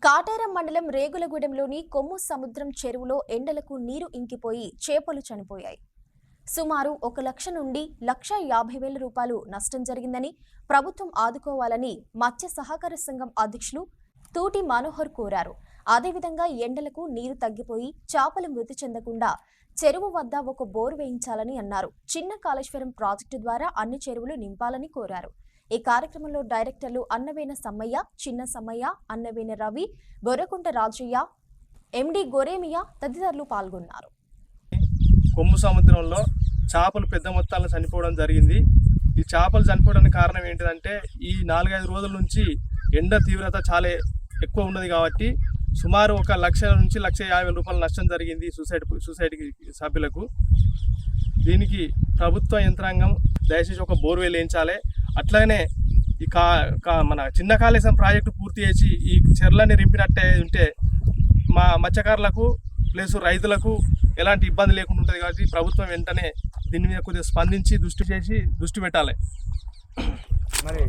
కాటారం మండలం రేగులగూడెంలోని కొమ్ము సముద్రం చెరువులో ఎండలకు నీరు ఇంకిపోయి చేపలు చనిపోయాయి. సుమారు 1 లక్ష నుండి 1,50,000 రూపాయలు నష్టం జరిగిందని ప్రభుత్వం ఆదుకోవాలని మత్స్య సహకార సంఘం అధ్యక్షులు తూటి మనోహర్ కోరారు. అదేవిధంగా ఎండలకు నీరు తగ్గిపోయి చేపలు మృతి చెందకుండా చెరువు వద్ద ఒక బోరు వేయించాలని అన్నారు. చిన్న కాళేశ్వరం ప్రాజెక్టు ద్వారా అన్ని చెరువులు నింపాలని కోరారు. ఈ కార్యక్రమంలో డైరెక్టర్లు అన్నవేన సమ్మయ్య, చిన్న సమ్మయ్య, అన్నవేన రవి, బొర్రకుంట రాజయ్య, ఎండి గోరేమియా తదితరులు పాల్గొన్నారు. కొమ్ము సముద్రంలో చేపలు పెద్ద మొత్తాల్లో చనిపోవడం జరిగింది. ఈ చేపలు చనిపోవడానికి కారణం ఏంటిదంటే ఈ 4-5 రోజుల నుంచి ఎండ తీవ్రత చాలా ఎక్కువ ఉన్నది కాబట్టి సుమారు 1 లక్ష నుంచి 1,50,000 రూపాయల నష్టం జరిగింది సొసైటీ సభ్యులకు. దీనికి ప్రభుత్వ యంత్రాంగం దయచేసి ఒక బోర్వెల్ వేయించాలి. అట్లానే ఈ మన చిన్న కాళేశ్వరం ప్రాజెక్టు పూర్తి చేసి ఈ చెర్లని రింపినట్టే ఉంటే మా మత్స్యకారులకు ప్లస్ రైతులకు ఎలాంటి ఇబ్బంది లేకుండా ఉంటుంది. కాబట్టి ప్రభుత్వం వెంటనే దీని మీద కొద్దిగా స్పందించి దృష్టి పెట్టాలి. మరి